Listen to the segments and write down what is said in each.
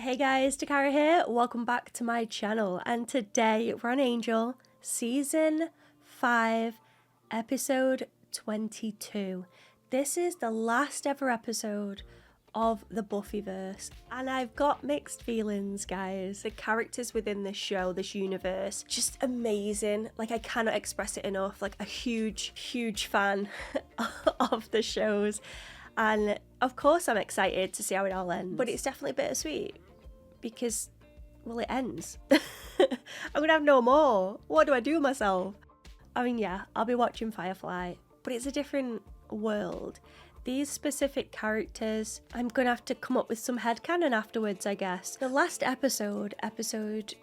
Hey guys, Dakara here, welcome back to my channel, and today we're on Angel, Season 5, Episode 22. This is the last ever episode of the Buffyverse, and I've got mixed feelings, guys. The characters within this show, this universe, just amazing. Like, I cannot express it enough. Like, a huge fan of the shows. And of course I'm excited to see how it all ends, but it's definitely bittersweet because, well, it ends. I'm gonna have no more. What do I do with myself? I mean, yeah, I'll be watching Firefly, but it's a different world. These specific characters, I'm gonna have to come up with some headcanon afterwards, I guess. The last episode, episode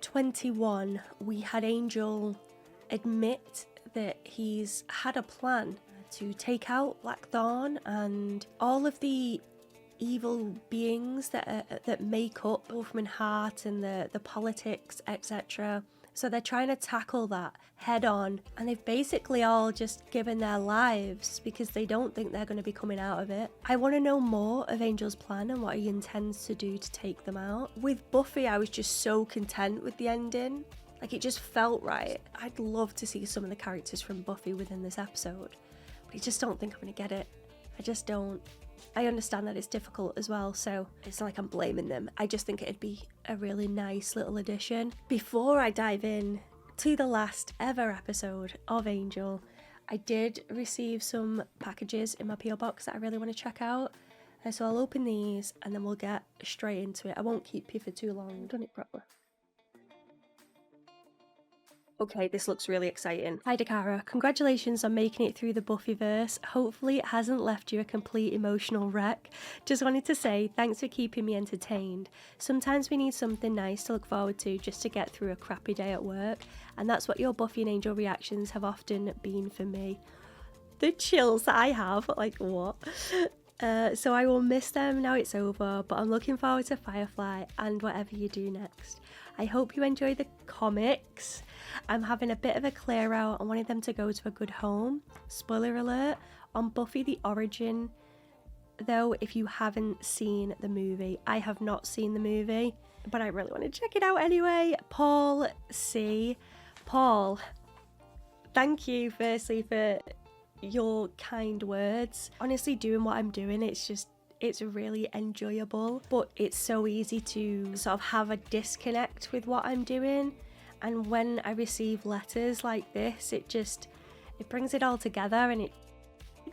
21, we had Angel admit that he's had a plan to take out Blackthorn and all of the evil beings that make up Wolfman Heart and the politics, etc. So they're trying to tackle that head on, and they've basically all just given their lives because they don't think they're going to be coming out of it. I want to know more of Angel's plan and what he intends to do to take them out. With Buffy, I was just so content with the ending. Like, it just felt right. I'd love to see some of the characters from Buffy within this episode, but I just don't think I'm going to get it. I just don't. I understand that it's difficult as well, so it's not like I'm blaming them. I just think it'd be a really nice little addition. Before I dive in to the last ever episode of Angel, I did receive some packages in my PO box that I really want to check out. So I'll open these and then we'll get straight into it. I won't keep you for too long. I've done it properly. Okay, this looks really exciting. Hi Dakara, congratulations on making it through the Buffyverse. Hopefully it hasn't left you a complete emotional wreck. Just wanted to say thanks for keeping me entertained. Sometimes we need something nice to look forward to just to get through a crappy day at work, and that's what your Buffy and Angel reactions have often been for me. The chills that I have, like what? So I will miss them now it's over, but I'm looking forward to Firefly and whatever you do next. I hope you enjoy the comics. I'm having a bit of a clear out. I wanted them to go to a good home. Spoiler alert on Buffy the Origin, though, if you haven't seen the movie. I have not seen the movie, but I really want to check it out anyway. Paul C. Paul, thank you firstly for your kind words. Honestly, doing what I'm doing, it's really enjoyable, but it's so easy to sort of have a disconnect with what I'm doing. And when I receive letters like this, it brings it all together, and it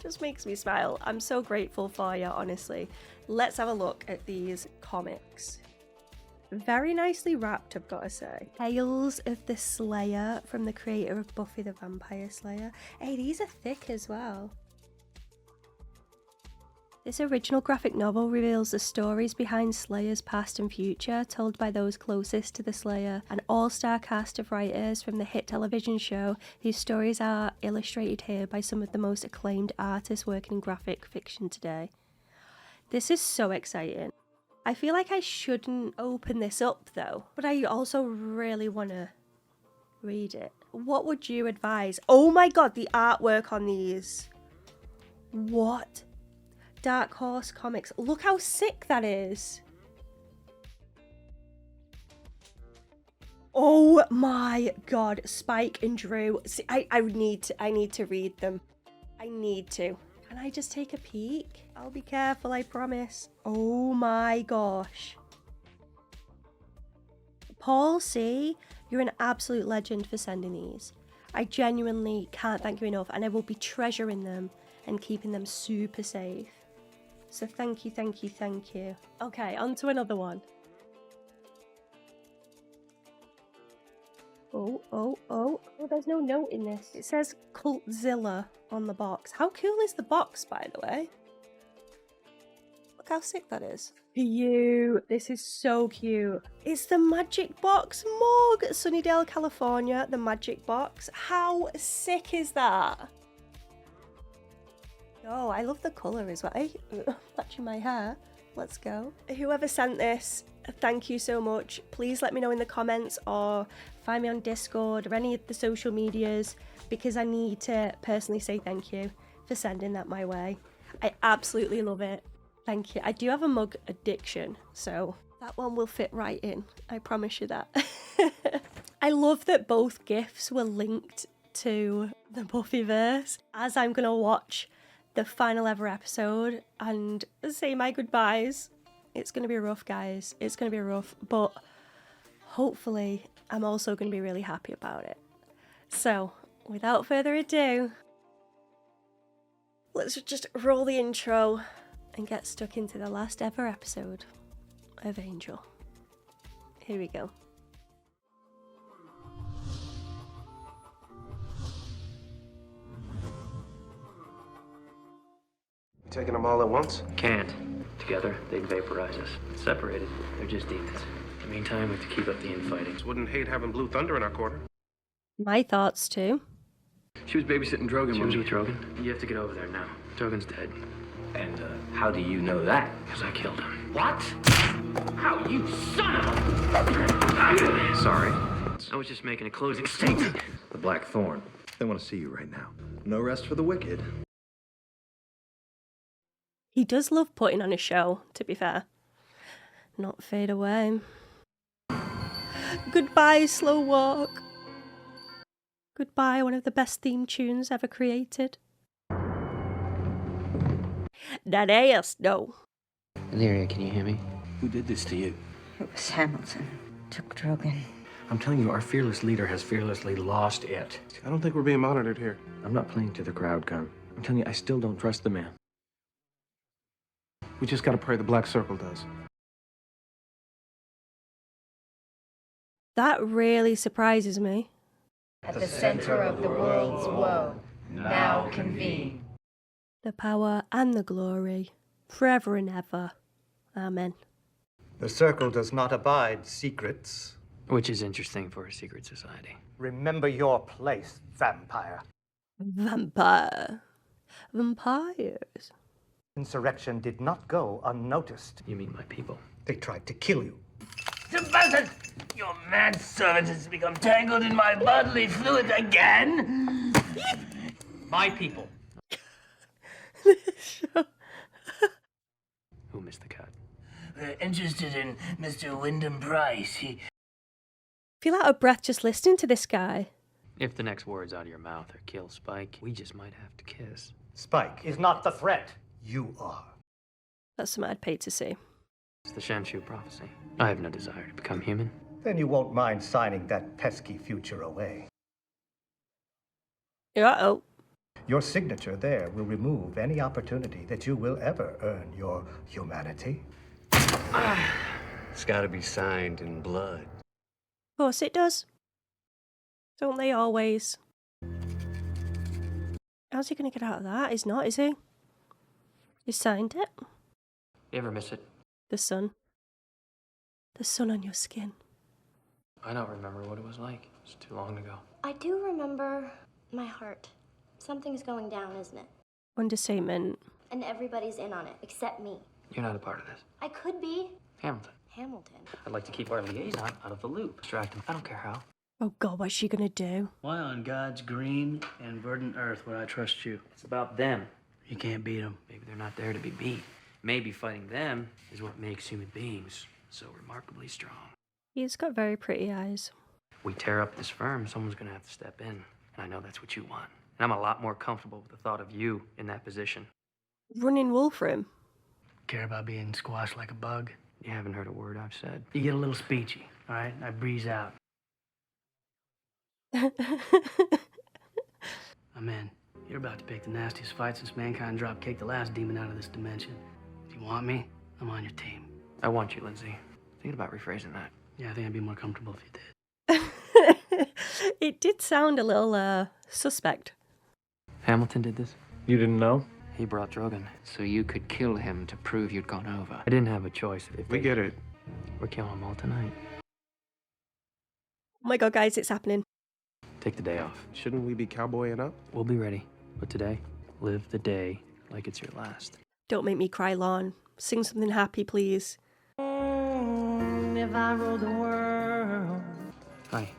just makes me smile. I'm so grateful for you, honestly. Let's have a look at these comics. Very nicely wrapped, I've got to say. Tales of the Slayer from the creator of Buffy the Vampire Slayer. Hey, these are thick as well. This original graphic novel reveals the stories behind Slayer's past and future, told by those closest to the Slayer, an all-star cast of writers from the hit television show, whose stories are illustrated here by some of the most acclaimed artists working in graphic fiction today. This is so exciting. I feel like I shouldn't open this up though, but I also really want to read it. What would you advise? Oh my god, the artwork on these. What? Dark Horse Comics. Look how sick that is. Oh my god, Spike and Drew. See, I need to read them. I need to. Can I just take a peek? I'll be careful, I promise. Oh my gosh. Paul C., you're an absolute legend for sending these. I genuinely can't thank you enough, and I will be treasuring them and keeping them super safe. So thank you, thank you, thank you. Okay, on to another one. Oh, there's no note in this. It says Cultzilla on the box. How cool is the box, by the way? Look how sick that is. Cute. This is so cute. It's the Magic Box mug. Sunnydale, California, the Magic Box. How sick is that? Oh, I love the colour as well. Matching my hair. Let's go. Whoever sent this, thank you so much. Please let me know in the comments or find me on Discord or any of the social medias, because I need to personally say thank you for sending that my way. I absolutely love it. Thank you. I do have a mug addiction, so That one will fit right in. I promise you that. I love that both gifts were linked to the Buffyverse, as I'm going to watch the final ever episode and say my goodbyes. It's going to be rough, guys. It's going to be rough, but hopefully I'm also going to be really happy about it. So, without further ado, let's just roll the intro and get stuck into the last ever episode of Angel. Here we go. Taking them all at once? Can't. Together, they'd vaporize us. Separated, they're just demons. In the meantime, we have to keep up the infighting. Wouldn't hate having Blue Thunder in our quarter. My thoughts too. She was babysitting Drogon. She was with Drogon? You have to get over there now. Drogon's dead. And how do you know that? Because I killed him. What? How, you son of a... Sorry. I was just making a closing statement. The Black Thorn. They want to see you right now. No rest for the wicked. He does love putting on a show, to be fair. Not fade away. Goodbye, Slow Walk. Goodbye, one of the best theme tunes ever created. That ass, no. Illyria, can you hear me? Who did this to you? It was Hamilton. Took Drogon. I'm telling you, our fearless leader has fearlessly lost it. I don't think we're being monitored here. I'm not playing to the crowd, Con. I'm telling you, I still don't trust the man. We just gotta pray the Black Circle does. That really surprises me. At the center of the world's woe, now convene. The power and the glory, forever and ever. Amen. The circle does not abide secrets. Which is interesting for a secret society. Remember your place, vampire. Vampire. Vampires. Insurrection did not go unnoticed. You mean my people? They tried to kill you. Sebastian! Your mad servant has become tangled in my bodily fluids again! My people. Who missed the cut? We're interested in Mr. Wyndham Price. He... Feel out of breath just listening to this guy. If the next words out of your mouth are kill Spike, we just might have to kiss. Spike is not the threat. You are. That's something I'd pay to see. It's the Shanshu prophecy. I have no desire to become human. Then you won't mind signing that pesky future away. Uh-oh. Your signature there will remove any opportunity that you will ever earn your humanity. It's gotta be signed in blood. Of course it does. Don't they always? How's he going to get out of that? He's not, is he? He signed it. You ever miss it? The sun. The sun on your skin. I don't remember what it was like. It's too long ago. I do remember my heart. Something's going down, isn't it? Understatement. And everybody's in on it, except me. You're not a part of this. I could be. Hamilton. Hamilton. I'd like to keep our liaison out of the loop. Distract him. I don't care how. Oh God, what's she going to do? Why on God's green and verdant earth would I trust you? It's about them. You can't beat them. Maybe they're not there to be beat. Maybe fighting them is what makes human beings so remarkably strong. He's got very pretty eyes. We tear up this firm, someone's gonna have to step in. And I know that's what you want. And I'm a lot more comfortable with the thought of you in that position. Running Wolfram. Care about being squashed like a bug? You haven't heard a word I've said. You get a little speechy, all right? I breeze out. I'm in. You're about to pick the nastiest fight since mankind drop-kicked the last demon out of this dimension. If you want me, I'm on your team. I want you, Lindsay. Thinking about rephrasing that. Yeah, I think I'd be more comfortable if you did. It did sound a little, suspect. Hamilton did this? You didn't know? He brought Drogon. So you could kill him to prove you'd gone over. I didn't have a choice. If We get it. We're killing them all tonight. Oh my God, guys, it's happening. Take the day off. Shouldn't we be cowboying up? We'll be ready. But today, live the day like it's your last. Don't make me cry, Lon. Sing something happy, please. If I ruled the world. Hi.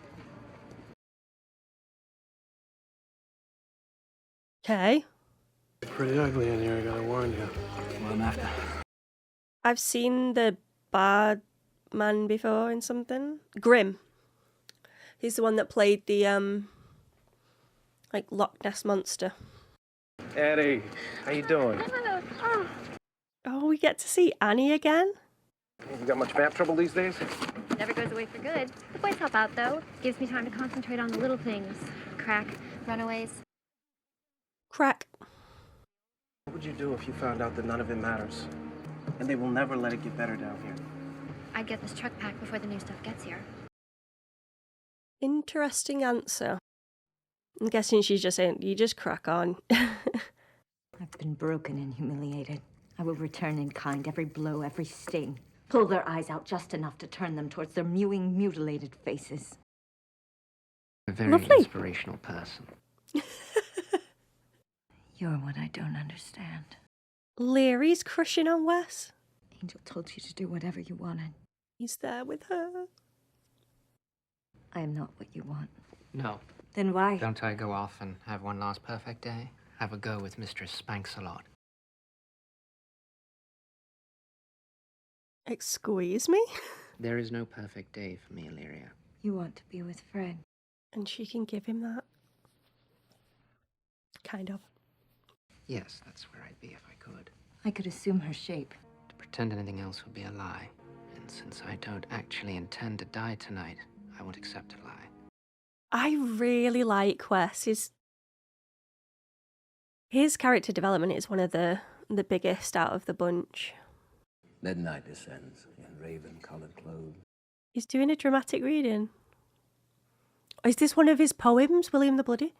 Okay. Pretty ugly in here, I gotta warn you. Well, I'm after. I've seen the bar man before in something. Grimm. He's the one that played the like Loch Ness monster. Eddie, how you doing? Oh, we get to see Annie again. You got much vamp trouble these days? Never goes away for good. The boys help out, though. Gives me time to concentrate on the little things. Crack, runaways. Crack. What would you do if you found out that none of it matters? And they will never let it get better down here. I'd get this truck packed before the new stuff gets here. Interesting answer. I'm guessing she's just saying, you just crack on. I've been broken and humiliated. I will return in kind every blow, every sting. Pull their eyes out just enough to turn them towards their mewing, mutilated faces. A very Lovely. inspirational person. You're what I don't understand. Leary's crushing on Wes. Angel told you to do whatever you wanted. He's there with her. I am not what you want. No. Then why? Don't I go off and have one last perfect day? Have a go with Mistress Spanks-a-Lot. Excuse me? There is no perfect day for me, Illyria. You want to be with Fred. And she can give him that. Kind of. Yes, that's where I'd be if I could. I could assume her shape. To pretend anything else would be a lie. And since I don't actually intend to die tonight, I won't accept a lie. I really like Wes. His character development is one of the biggest out of the bunch. Midnight descends in raven-colored clothes. He's doing a dramatic reading. Is this one of his poems, William the Bloody?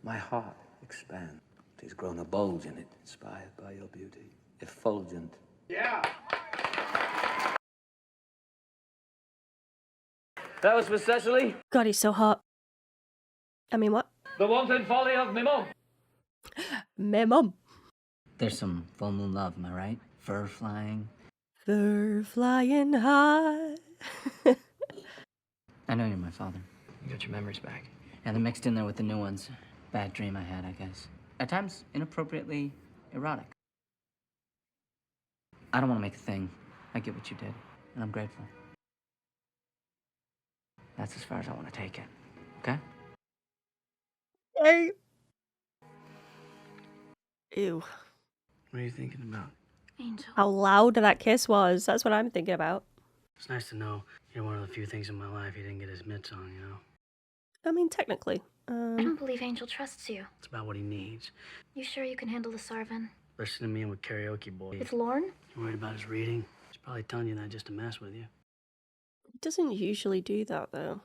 My heart expands. There's grown a bulge in it, inspired by your beauty. Effulgent. Yeah! That was for Cecily. God, he's so hot. I mean, what? The wanton folly of me mum. Me mum. There's some full moon love, am I right? Fur flying. Fur flying high. I know you're my father. You got your memories back. And they're mixed in there with the new ones. Bad dream I had, I guess. At times, inappropriately erotic. I don't want to make a thing. I get what you did, and I'm grateful. That's as far as I want to take it. Okay? Hey. Ew. What are you thinking about? Angel. How loud that kiss was. That's what I'm thinking about. It's nice to know you're one of the few things in my life he didn't get his mitts on, you know? I mean, technically. I don't believe Angel trusts you. It's about what he needs. You sure you can handle the Sarvin? Listen to me with karaoke boy. With Lorne? You worried about his reading? He's probably telling you that just to mess with you. He doesn't usually do that, though.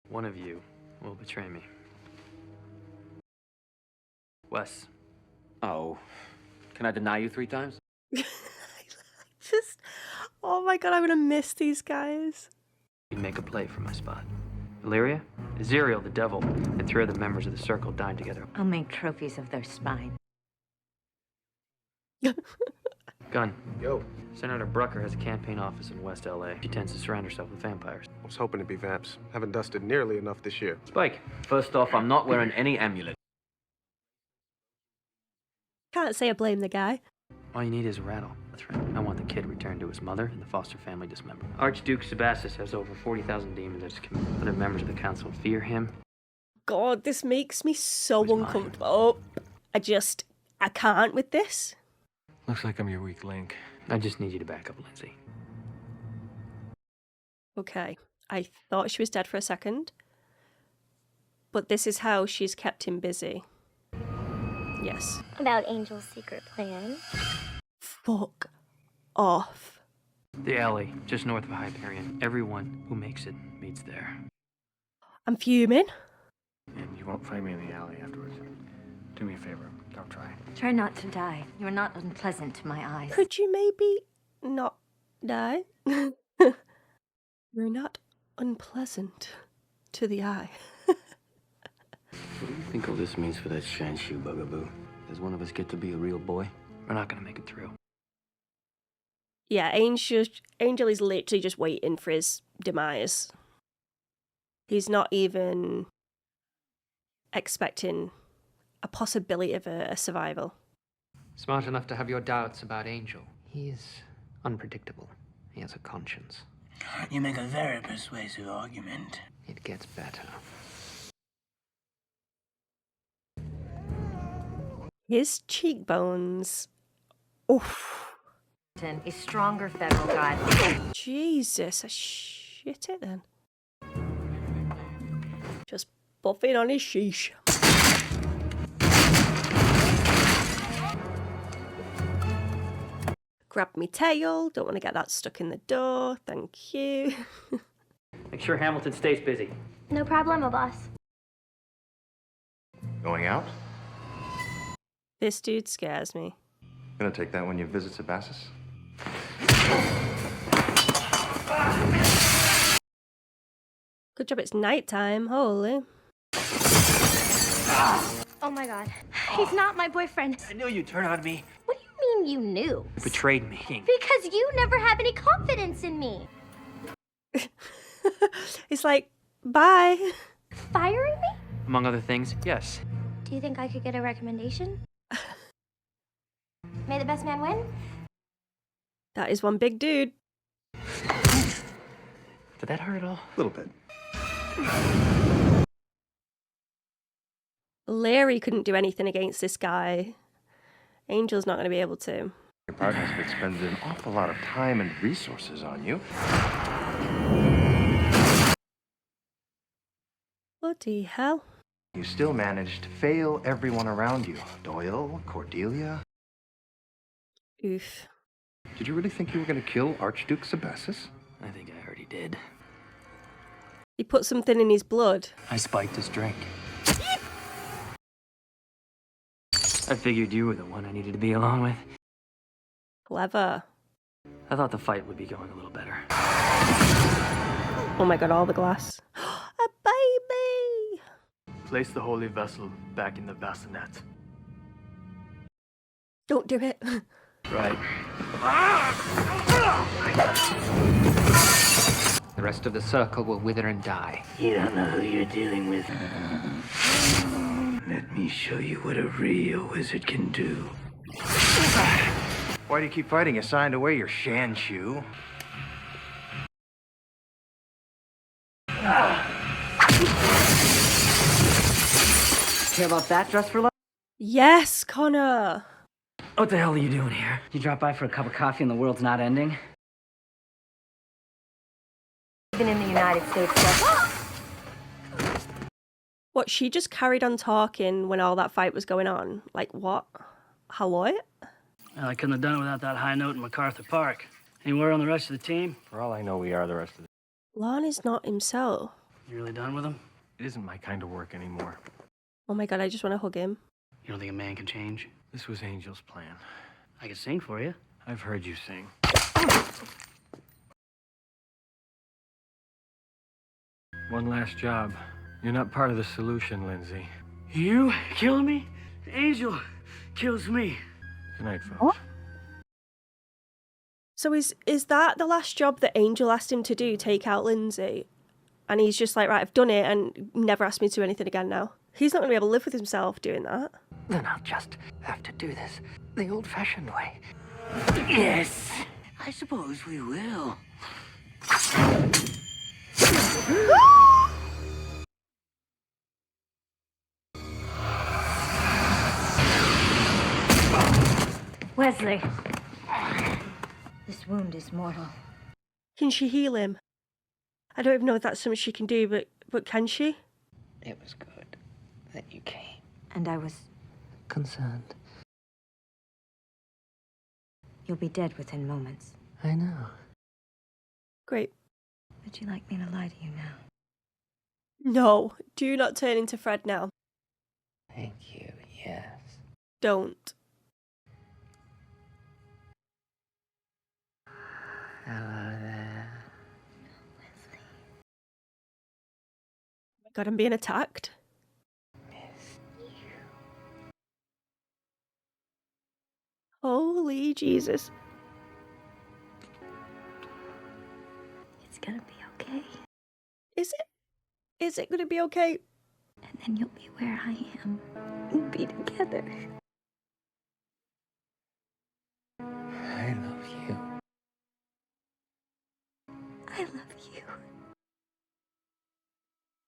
One of you will betray me. Wes. Oh. Can I deny you 3 times? Just, oh my god, I'm gonna miss these guys. You'd make a play for my spot. Illyria, Azraelov, the devil, and 3 other members of the Circle dined together. I'll make trophies of their spine. Gun. Yo. Senator Brucker has a campaign office in West LA. She tends to surround herself with vampires. I was hoping to be vamps. Haven't dusted nearly enough this year. Spike. First off, I'm not wearing any amulet. Can't say I blame the guy. All you need is a rattle. That's right. I want the kid returned to his mother and the foster family dismembered. Archduke Sebastus has over 40,000 demons at his command. Other members of the council fear him. God, this makes me so uncomfortable. Oh, I can't with this. Looks like I'm your weak link. I just need you to back up, Lindsay. Okay, I thought she was dead for a second. But this is how she's kept him busy. Yes. About Angel's secret plan. Fuck off. The alley, just north of Hyperion. Everyone who makes it meets there. I'm fuming. And you won't find me in the alley afterwards. Do me a favor. Don't try. Try not to die. You are not unpleasant to my eyes. Could you maybe not die? You're not unpleasant to the eye. What do you think all this means for that Shanshu bugaboo? Does one of us get to be a real boy? We're not gonna make it through. Yeah, Angel is literally just waiting for his demise. He's not even expecting a possibility of a survival. Smart enough to have your doubts about Angel. He is unpredictable. He has a conscience. You make a very persuasive argument. It gets better. His cheekbones. Oof. A stronger federal guideline. Jesus, I shit it then. Just puffing on his sheesh. Grab me tail. Don't want to get that stuck in the door. Thank you. Make sure Hamilton stays busy. No problemo, boss. Going out? This dude scares me. Gonna take that when you visit Sebastis? Good job it's nighttime. Holy. Oh my god. He's not my boyfriend. I knew you'd turn on me. What do you mean you knew? You betrayed me. Because you never have any confidence in me. It's like, bye. Firing me? Among other things, yes. Do you think I could get a recommendation? May the best man win? That is one big dude. Did that hurt at all? A little bit. Larry couldn't do anything against this guy. Angel's not going to be able to. Your partner's expended an awful lot of time and resources on you. Bloody hell. You still managed to fail everyone around you. Doyle, Cordelia. Oof. Did you really think you were going to kill Archduke Sebastis? I think I already did. He put something in his blood. I spiked his drink. I figured you were the one I needed to be along with. Clever. I thought the fight would be going a little better. Oh my god, all the glass. A baby! Place the holy vessel back in the bassinet. Don't do it. Right. The rest of the circle will wither and die. You don't know who you're dealing with. Let me show you what a real wizard can do. Why do you keep fighting? You signed away your shan shoe. Care about that dress for love? Yes, Connor. What the hell are you doing here? You drop by for a cup of coffee and the world's not ending? Even in the United States, What, she just carried on talking when all that fight was going on? Like, what? Hello? Well, I couldn't have done it without that high note in MacArthur Park. Any word on the rest of the team? For all I know, we are the rest of the... Lon is not himself. You really done with him? It isn't my kind of work anymore. Oh my god, I just want to hug him. You don't think a man can change? This was Angel's plan. I could sing for you. I've heard you sing. One last job. You're not part of the solution, Lindsay. You kill me? Angel kills me. Good night, folks. So is that the last job that Angel asked him to do, take out Lindsay? And he's just like, right, I've done it and never asked me to do anything again now. He's not going to be able to live with himself doing that. Then I'll just have to do this the old-fashioned way. Yes, I suppose we will. Wesley. This wound is mortal. Can she heal him? I don't even know if that's something she can do, but can she? It was good that you came. And I was Concerned. You'll be dead within moments. I know. Great. Would you like me to lie to you now? No, do not turn into Fred now. Thank you, yes. Don't. Hello there. Oh my god, I'm being attacked. Holy Jesus. It's gonna be okay. Is it? Is it gonna be okay? And then you'll be where I am. We'll be together. I love you. I I love you.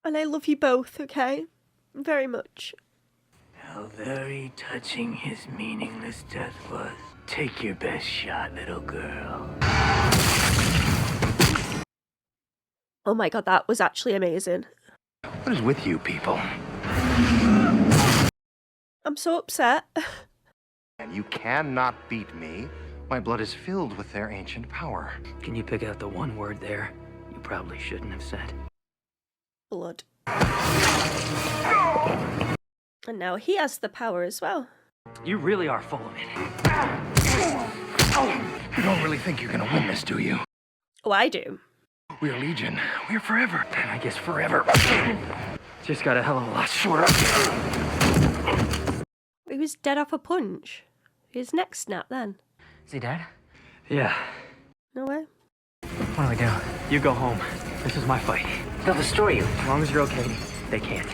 And I love you both, okay? Very much. How very touching his meaningless death was. Take your best shot, little girl. Oh my god, that was actually amazing. What is with you people? I'm so upset. And you cannot beat me. My blood is filled with their ancient power. Can you pick out the one word there you probably shouldn't have said? Blood. And now he has the power as well. You really are full of it. You don't really think you're gonna win this, do you? Oh, I do. We're Legion. We're forever. And I guess forever just got a hell of a lot shorter. He was dead off a punch. His neck snapped then. Is he dead? Yeah. No way. What do I do? You go home. This is my fight. They'll destroy you. As long as you're okay, they can't.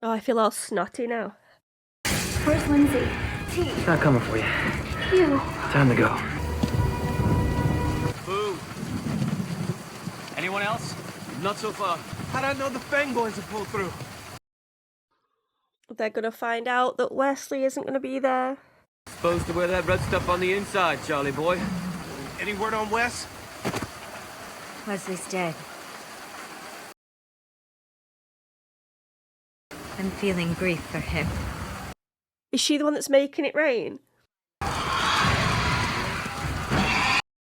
Oh, I feel all snotty now. Where's Lindsay? It's not coming for you. You. Time to go. Boo. Anyone else? Not so far. How'd I know the Fang boys would pull through? They're gonna find out that Wesley isn't gonna be there. Supposed to wear that red stuff on the inside, Charlie boy. Any word on Wes? Wesley's dead. I'm feeling grief for him. Is she the one that's making it rain?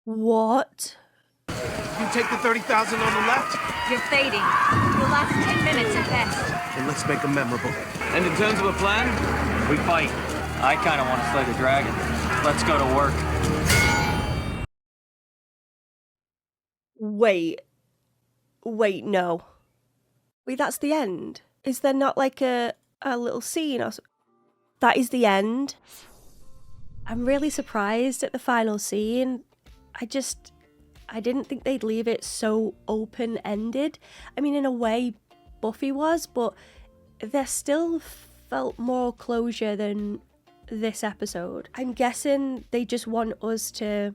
What? You take the 30,000 on the left? You're fading. You'll last 10 minutes at best. And let's make them memorable. And in terms of a plan, we fight. I kind of want to slay the dragon. Let's go to work. Wait, no. Wait, that's the end? Is there not like a little scene or something? That is the end? I'm really surprised at the final scene. I didn't think they'd leave it so open-ended. I mean, in a way, Buffy was, but there still felt more closure than this episode. I'm guessing they just want us to,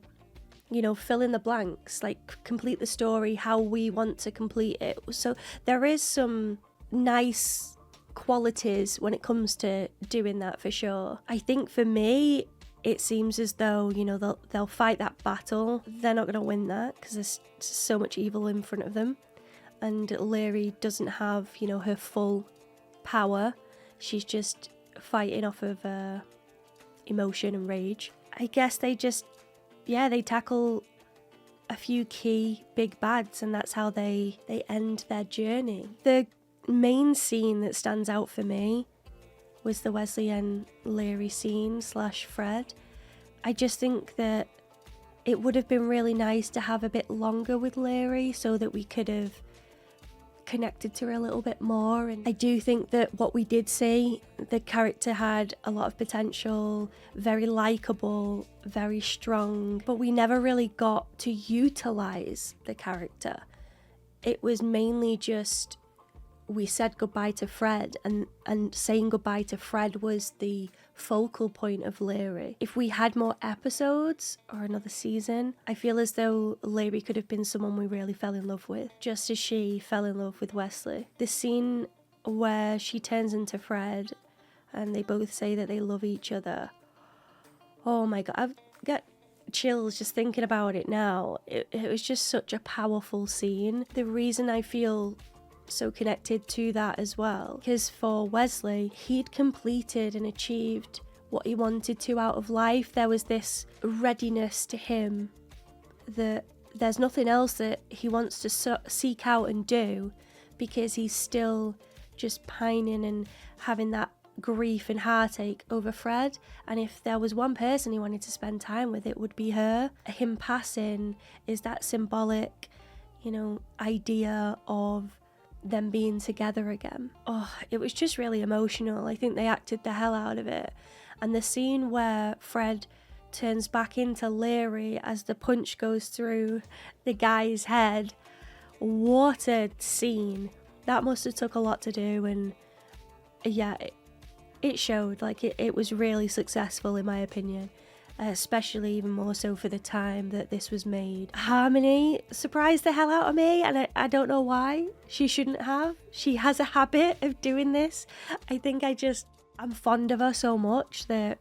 you know, fill in the blanks, like complete the story how we want to complete it. So there is some nice qualities when it comes to doing that for sure. I think for me, it seems as though, you know, they'll fight that battle. They're not going to win that because there's so much evil in front of them. And Leary doesn't have, you know, her full power. She's just fighting off of emotion and rage. I guess they just, they tackle a few key big bads, and that's how they end their journey. The main scene that stands out for me was the Wesley and Leary scene / Fred. I just think that it would have been really nice to have a bit longer with Leary so that we could have connected to her a little bit more. And I do think that what we did see, the character had a lot of potential, very likable, very strong, but we never really got to utilize the character. It was mainly just we said goodbye to Fred, and saying goodbye to Fred was the focal point of Leary. If we had more episodes or another season, I feel as though Leary could have been someone we really fell in love with, just as she fell in love with Wesley. The scene where she turns into Fred and they both say that they love each other. Oh my god, I've got chills just thinking about it now. It was just such a powerful scene. The reason I feel so connected to that as well, because for Wesley, he'd completed and achieved what he wanted to out of life. There was this readiness to him that there's nothing else that he wants to seek out and do, because he's still just pining and having that grief and heartache over Fred. And if there was one person he wanted to spend time with, it would be her. Him passing is that symbolic, you know, idea of them being together again. Oh, it was just really emotional. I think they acted the hell out of it. And the scene where Fred turns back into Leary as the punch goes through the guy's head, what a scene. That must have took a lot to do, and yeah, it showed. Like, it was really successful in my opinion. especially even more so for the time that this was made. Harmony surprised the hell out of me, and I don't know why. She shouldn't have. She has a habit of doing this. I think I'm fond of her so much that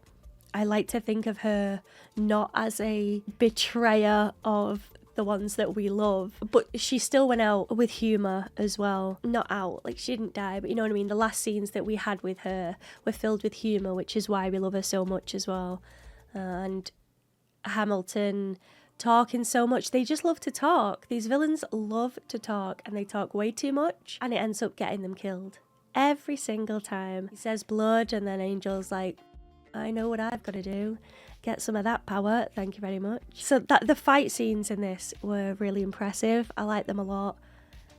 I like to think of her not as a betrayer of the ones that we love, but she still went out with humour as well. Not out, like she didn't die, but you know what I mean? The last scenes that we had with her were filled with humour, which is why we love her so much as well. And Hamilton talking so much. They just love to talk. These villains love to talk, and they talk way too much, and it ends up getting them killed. Every single time. He says blood, and then Angel's like, I know what I've got to do. Get some of that power, thank you very much. So the fight scenes in this were really impressive. I like them a lot.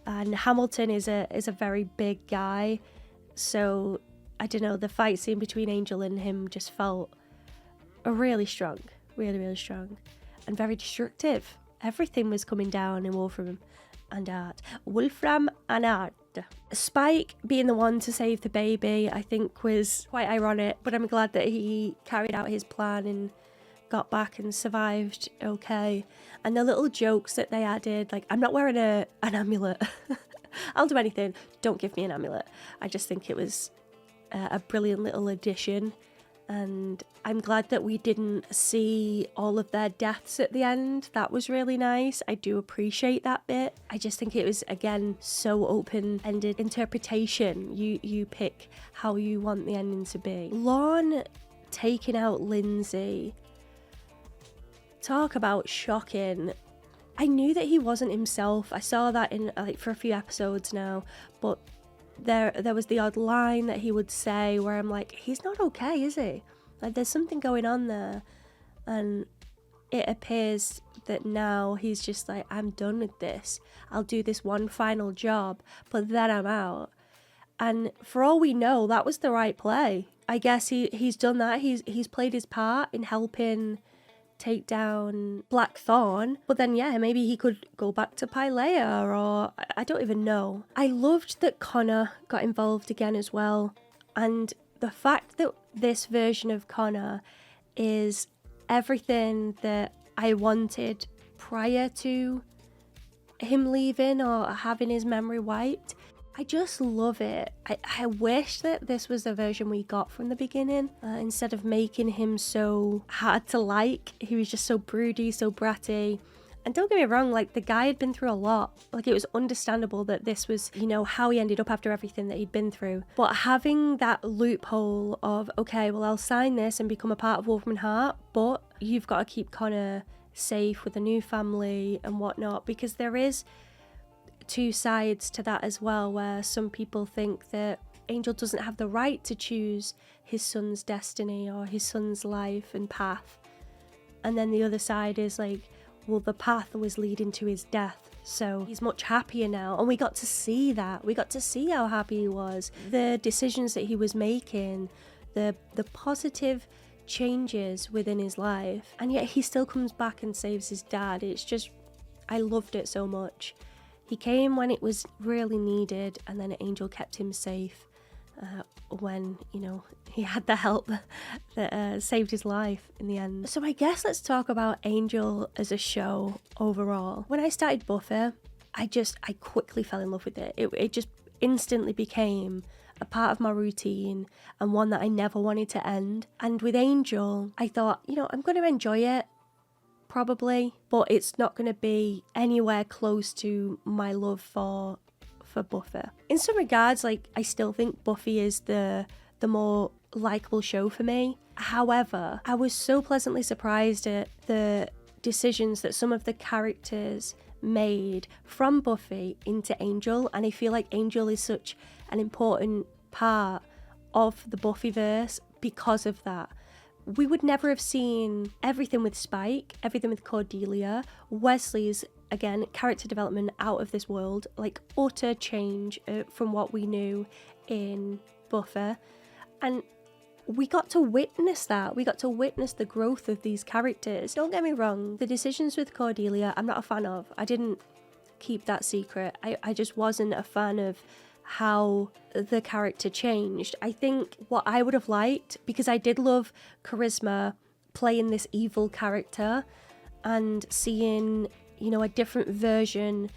And Hamilton is a very big guy, so I don't know, the fight scene between Angel and him just felt really strong, really strong, and very destructive. Everything was coming down in Wolfram and Art. Spike being the one to save the baby, I think, was quite ironic, but I'm glad that he carried out his plan and got back and survived okay. And the little jokes that they added, like, I'm not wearing an amulet. I'll do anything, don't give me an amulet. I just think it was a brilliant little addition, and I'm glad that we didn't see all of their deaths at the end. That was really nice. I do appreciate that bit. I just think it was, again, so open-ended interpretation. You pick how you want the ending to be. Lorne taking out Lindsay. Talk about shocking. I knew that he wasn't himself. I saw that in for a few episodes now, but there was the odd line that he would say where I'm like, he's not okay, is he? Like, there's something going on there. And it appears that now he's just like, I'm done with this. I'll do this one final job, but then I'm out. And for all we know, that was the right play. I guess he's done that. He's played his part in helping take down Blackthorn, but then yeah, maybe he could go back to Pylea, or I don't even know. I loved that Connor got involved again as well, and the fact that this version of Connor is everything that I wanted prior to him leaving or having his memory wiped. I just love it. I wish that this was the version we got from the beginning. Instead of making him so hard to like, he was just so broody, so bratty. And don't get me wrong, like, the guy had been through a lot. Like, it was understandable that this was, you know, how he ended up after everything that he'd been through. But having that loophole of, okay, well, I'll sign this and become a part of Wolfram and Hart, but you've got to keep Connor safe with a new family and whatnot, because there is two sides to that as well, where some people think that Angel doesn't have the right to choose his son's destiny or his son's life and path. And then the other side is like, well, the path was leading to his death, so he's much happier now. And we got to see that. We got to see how happy he was. The decisions that he was making, the positive changes within his life. And yet he still comes back and saves his dad. It's just, I loved it so much. He came when it was really needed, and then Angel kept him safe when, you know, he had the help that saved his life in the end. So I guess let's talk about Angel as a show overall. When I started Buffy, I quickly fell in love with it. It just instantly became a part of my routine and one that I never wanted to end. And with Angel, I thought, you know, I'm going to enjoy it. Probably, but it's not going to be anywhere close to my love for Buffy. In some regards, like, I still think Buffy is the more likable show for me. However, I was so pleasantly surprised at the decisions that some of the characters made from Buffy into Angel, and I feel like Angel is such an important part of the Buffyverse because of that. We would never have seen everything with Spike, everything with Cordelia, Wesley's, again, character development out of this world, like utter change from what we knew in Buffy. And we got to witness that. We got to witness the growth of these characters. Don't get me wrong, the decisions with Cordelia, I'm not a fan of. I didn't keep that secret. I just wasn't a fan of how the character changed. I think what I would have liked, because I did love Charisma playing this evil character and seeing, you know, a different version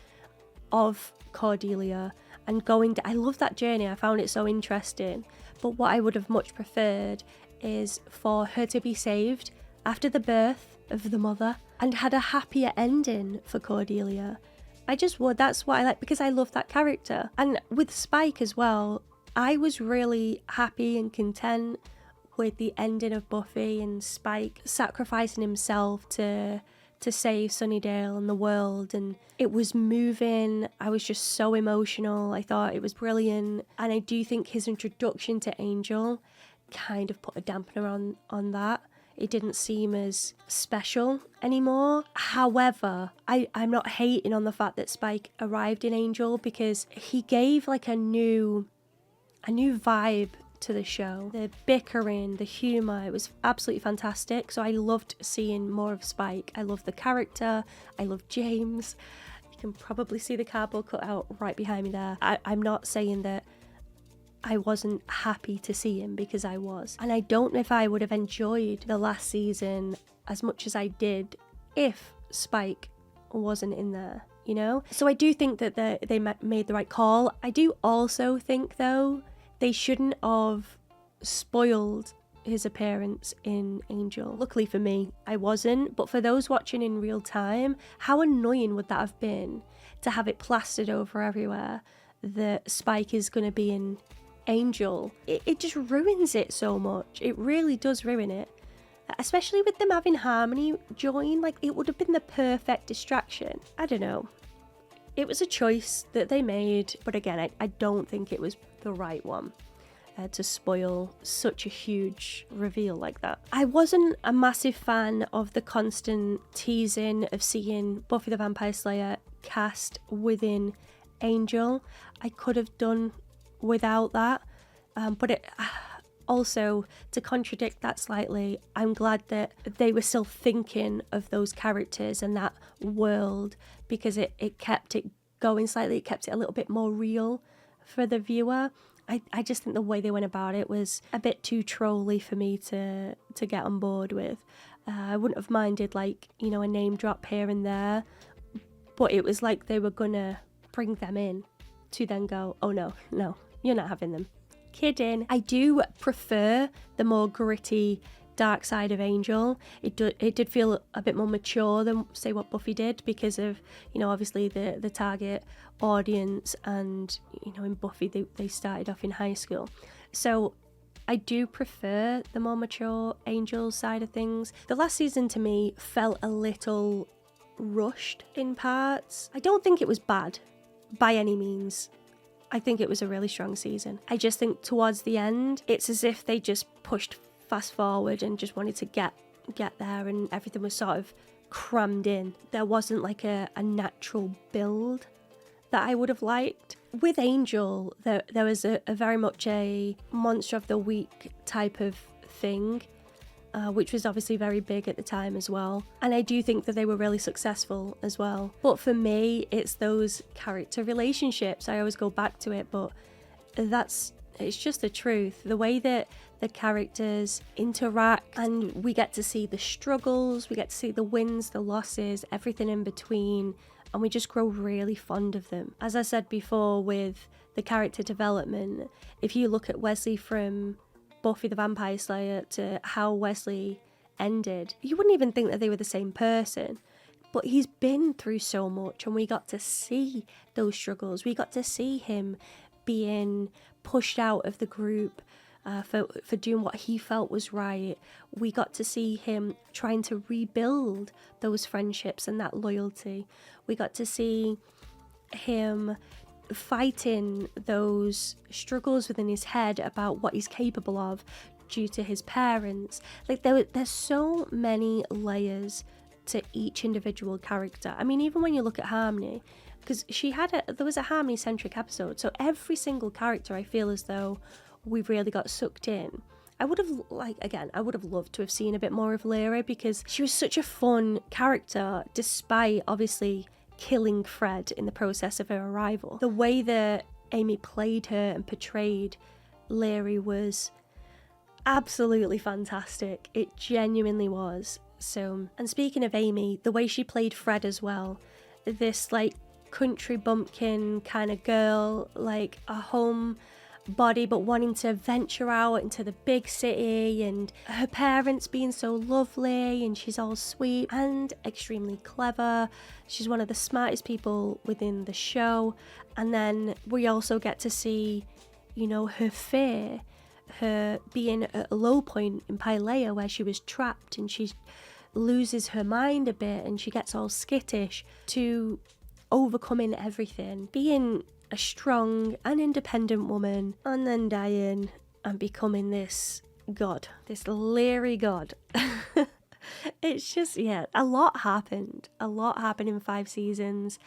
of Cordelia and going to, I love that journey. I found it so interesting. But what I would have much preferred is for her to be saved after the birth of the mother and had a happier ending for Cordelia. I just would. That's what I like, because I love that character. And with Spike as well, I was really happy and content with the ending of Buffy and Spike sacrificing himself to save Sunnydale and the world, and it was moving. I was just so emotional. I thought it was brilliant, and I do think his introduction to Angel kind of put a dampener on that. It didn't seem as special anymore. However, I'm not hating on the fact that Spike arrived in Angel, because he gave like a new vibe to the show. The bickering, the humour, it was absolutely fantastic. So I loved seeing more of Spike. I love the character. I love James. You can probably see the cardboard cutout right behind me there. I'm not saying that I wasn't happy to see him, because I was. And I don't know if I would have enjoyed the last season as much as I did if Spike wasn't in there, you know? So I do think that they made the right call. I do also think, though, they shouldn't have spoiled his appearance in Angel. Luckily for me, I wasn't, but for those watching in real time, how annoying would that have been to have it plastered over everywhere that Spike is going to be in Angel? It just ruins it so much. It really does ruin it. Especially with them having Harmony join, like, it would have been the perfect distraction. I don't know. It was a choice that they made, but again, I don't think it was the right one to spoil such a huge reveal like that. I wasn't a massive fan of the constant teasing of seeing Buffy the Vampire Slayer cast within Angel. I could have done without that, but it also, to contradict that slightly, I'm glad that they were still thinking of those characters and that world, because it kept it going slightly. It kept it a little bit more real for the viewer. I just think the way they went about it was a bit too trolly for me to get on board with. I wouldn't have minded, like, you know, a name drop here and there, but it was like they were gonna bring them in to then go, oh no, you're not having them. Kidding. I do prefer the more gritty, dark side of Angel. It did feel a bit more mature than, say, what Buffy did, because of, you know, obviously the target audience, and, you know, in Buffy they started off in high school. So I do prefer the more mature Angel side of things. The last season to me felt a little rushed in parts. I don't think it was bad by any means. I think it was a really strong season. I just think towards the end, it's as if they just pushed fast forward and just wanted to get there, and everything was sort of crammed in. There wasn't like a natural build that I would have liked. With Angel, there was a very much a monster of the week type of thing, which was obviously very big at the time as well. And I do think that they were really successful as well. But for me, it's those character relationships. I always go back to it, but it's just the truth. The way that the characters interact, and we get to see the struggles, we get to see the wins, the losses, everything in between, and we just grow really fond of them. As I said before with the character development, if you look at Wesley from Buffy the Vampire Slayer to how Wesley ended, you wouldn't even think that they were the same person. But he's been through so much, and we got to see those struggles. We got to see him being pushed out of the group for doing what he felt was right. We got to see him trying to rebuild those friendships and that loyalty. We got to see him fighting those struggles within his head about what he's capable of due to his parents. Like, there's so many layers to each individual character. I mean, even when you look at Harmony, because there was a Harmony-centric episode, so every single character, I feel as though we really got sucked in. I would have loved to have seen a bit more of Lyra, because she was such a fun character, despite obviously killing Fred in the process of her arrival. The way that Amy played her and portrayed Lyra was absolutely fantastic. It genuinely was. So, and speaking of Amy, the way she played Fred as well, this like country bumpkin kind of girl, like a home body but wanting to venture out into the big city, and her parents being so lovely, and she's all sweet and extremely clever. She's one of the smartest people within the show. And then we also get to see, you know, her fear, her being at a low point in Pylea where she was trapped, and she loses her mind a bit and she gets all skittish, to overcoming everything, being a strong and independent woman, and then dying and becoming this god, this leery god. It's just, yeah, a lot happened in 5 seasons.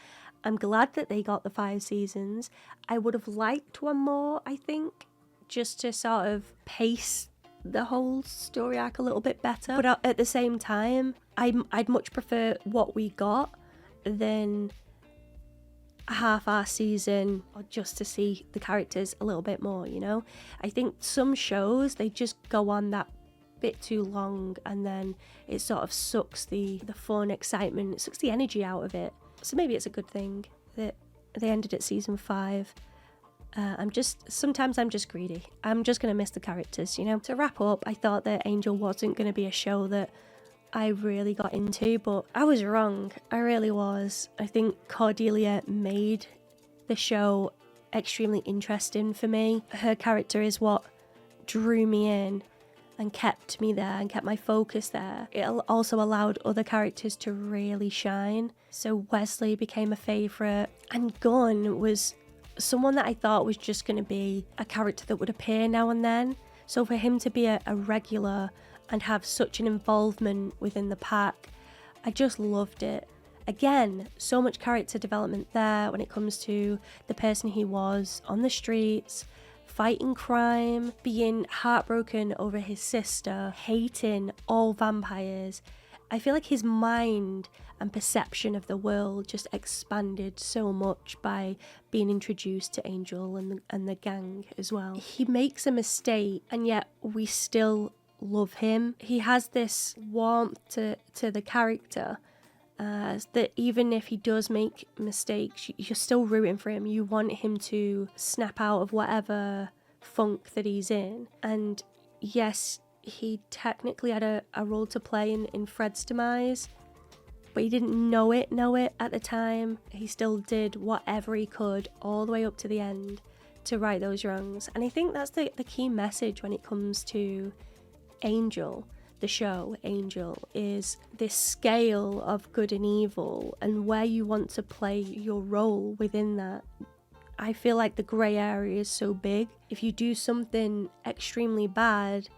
I'm glad that they got the 5 seasons. I would have liked one more, I think, just to sort of pace the whole story arc a little bit better. But at the same time, I'd much prefer what we got than a half-assed season, or just to see the characters a little bit more, you know? I think some shows, they just go on that bit too long, and then it sort of sucks the fun, excitement, it sucks the energy out of it. So maybe it's a good thing that they ended at season 5. Sometimes I'm just greedy. I'm just going to miss the characters, you know? To wrap up, I thought that Angel wasn't going to be a show that I really got into, but I was wrong. I really was. I think Cordelia made the show extremely interesting for me. Her character is what drew me in and kept me there and kept my focus there. It also allowed other characters to really shine. So Wesley became a favourite, and Gunn was someone that I thought was just going to be a character that would appear now and then. So for him to be a regular and have such an involvement within the pack, I just loved it. Again, so much character development there when it comes to the person he was on the streets, fighting crime, being heartbroken over his sister, hating all vampires. I feel like his mind and perception of the world just expanded so much by being introduced to Angel and the gang as well. He makes a mistake, and yet we still love him. He has this warmth to the character, that even if he does make mistakes, you're still rooting for him. You want him to snap out of whatever funk that he's in. And yes, he technically had a role to play in Fred's demise, but he didn't know it at the time. He still did whatever he could all the way up to the end to right those wrongs. And I think that's the key message when it comes to Angel, the show Angel, is this scale of good and evil and where you want to play your role within that. I feel like the grey area is so big. If you do something extremely bad,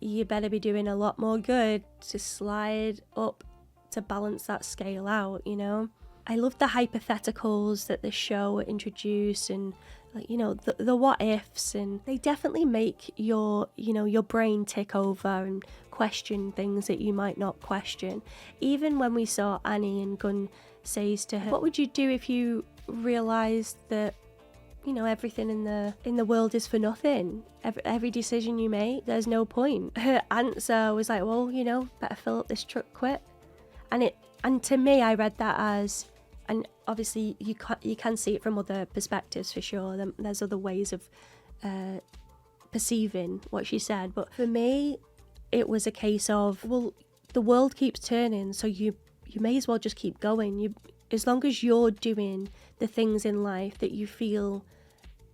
you better be doing a lot more good to slide up to balance that scale out, you know? I love the hypotheticals that the show introduced, and like, you know, the what ifs, and they definitely make your brain tick over and question things that you might not question. Even when we saw Annie and Gunn says to her, what would you do if you realised that, you know, everything in the world is for nothing? Every decision you make, there's no point. Her answer was like, well, you know, better fill up this truck quick. And to me, I read that as, and obviously you can see it from other perspectives for sure. There's other ways of perceiving what she said, but for me, it was a case of, well, the world keeps turning, so you may as well just keep going. As long as you're doing the things in life that you feel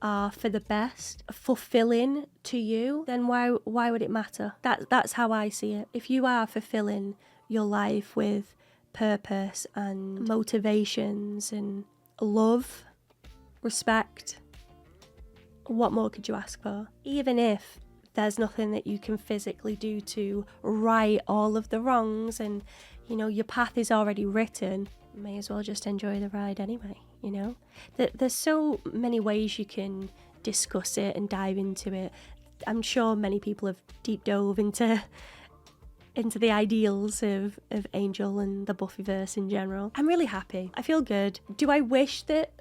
are for the best, fulfilling to you, then why would it matter? That's how I see it. If you are fulfilling your life with purpose and motivations and love, respect, what more could you ask for? Even if there's nothing that you can physically do to right all of the wrongs, and you know your path is already written, you may as well just enjoy the ride anyway, you know? There's so many ways you can discuss it and dive into it. I'm sure many people have deep dove into the ideals of Angel and the Buffyverse in general. I'm really happy. I feel good. Do I wish that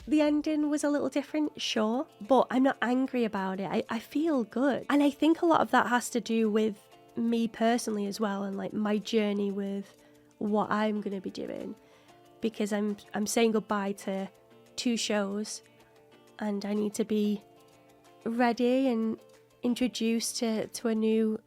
the ending was a little different, sure, but I'm not angry about it. I feel good. And I think a lot of that has to do with me personally as well, and like my journey with what I'm going to be doing, because I'm saying goodbye to 2 shows and I need to be ready and introduced to a new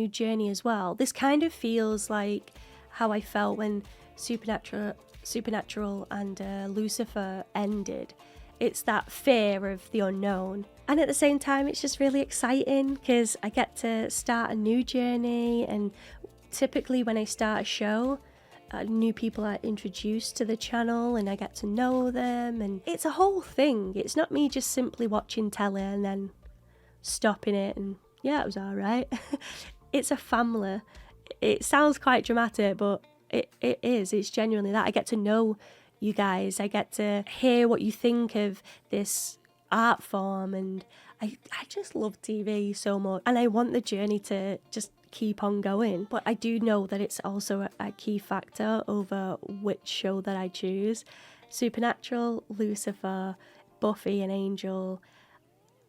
journey as well. This kind of feels like how I felt when Supernatural and Lucifer ended. It's that fear of the unknown, and at the same time it's just really exciting because I get to start a new journey. And typically when I start a show, new people are introduced to the channel and I get to know them, and it's a whole thing. It's not me just simply watching telly and then stopping it and yeah, it was alright. It's a family. It sounds quite dramatic, but it is. It's genuinely that. I get to know you guys. I get to hear what you think of this art form, and I just love TV so much, and I want the journey to just keep on going. But I do know that it's also a key factor over which show that I choose. Supernatural, Lucifer, Buffy and Angel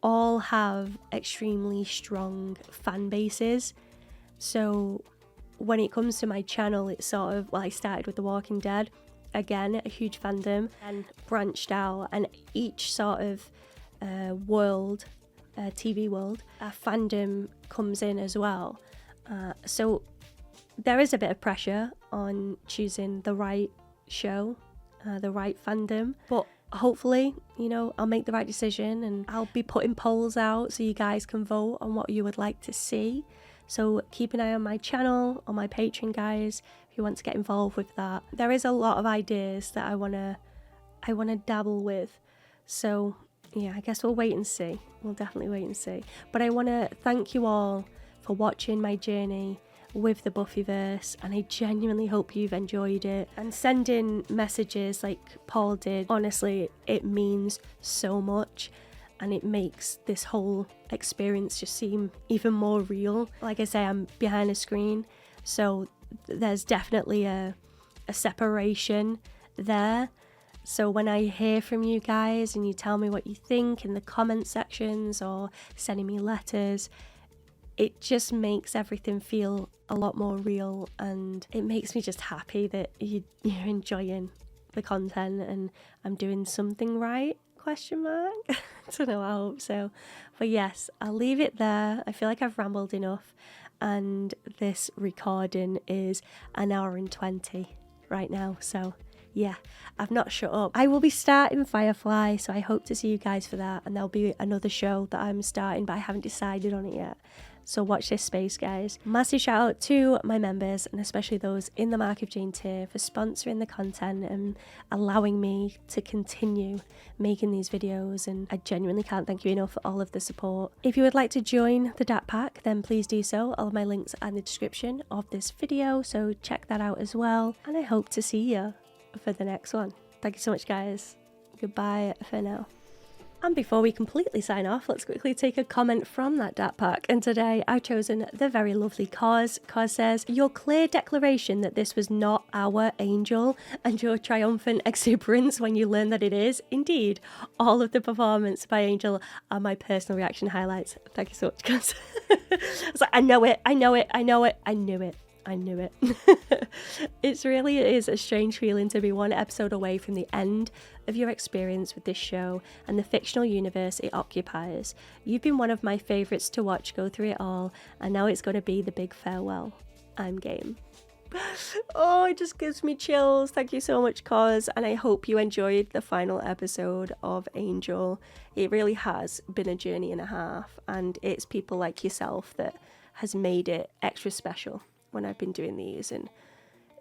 all have extremely strong fan bases. So when it comes to my channel, it's sort of, well, I started with The Walking Dead, again, a huge fandom, and branched out, and each sort of world, TV world, a fandom comes in as well. So there is a bit of pressure on choosing the right show, the right fandom, but hopefully, you know, I'll make the right decision, and I'll be putting polls out so you guys can vote on what you would like to see. So keep an eye on my channel, on my Patreon, guys, if you want to get involved with that. There is a lot of ideas that I wanna dabble with. So yeah, I guess we'll wait and see. We'll definitely wait and see. But I wanna thank you all for watching my journey with the Buffyverse, and I genuinely hope you've enjoyed it. And sending messages like Paul did, honestly, it means so much. And it makes this whole experience just seem even more real. Like I say, I'm behind a screen, so there's definitely a separation there. So when I hear from you guys and you tell me what you think in the comment sections or sending me letters, it just makes everything feel a lot more real, and it makes me just happy that you're enjoying the content and I'm doing something right. Question mark? I don't know, I hope so. But yes, I'll leave it there. I feel like I've rambled enough, and this recording is 1 hour and 20 right now, so yeah, I've not shut up. I will be starting Firefly, so I hope to see you guys for that, and there'll be another show that I'm starting, but I haven't decided on it yet. So watch this space, guys. Massive shout out to my members, and especially those in the Mark of Jane tier, for sponsoring the content and allowing me to continue making these videos, and I genuinely can't thank you enough for all of the support. If you would like to join the DAT Pack, then please do so. All of my links are in the description of this video, so check that out as well, and I hope to see you for the next one. Thank you so much, guys. Goodbye for now. And before we completely sign off, let's quickly take a comment from that DAT Pack. And today I've chosen the very lovely Cause. Cause says, your clear declaration that this was not our Angel, and your triumphant exuberance when you learn that it is. Indeed, all of the performance by Angel are my personal reaction highlights. Thank you so much, Cause. I was like, I know it, I know it, I know it, I knew it. I knew it. It really is a strange feeling to be one episode away from the end of your experience with this show and the fictional universe it occupies. You've been one of my favourites to watch go through it all, and now it's going to be the big farewell. I'm game. Oh, it just gives me chills. Thank you so much, Cause, and I hope you enjoyed the final episode of Angel. It really has been a journey and a half, and it's people like yourself that has made it extra special when I've been doing these, and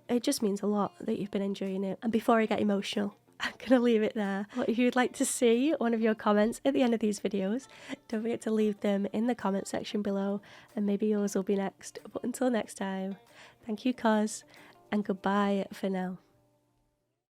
it just means a lot that you've been enjoying it. And before I get emotional, I'm gonna leave it there. But if you'd like to see one of your comments at the end of these videos, don't forget to leave them in the comment section below, and maybe yours will be next. But until next time, thank you, Cause, and goodbye for now.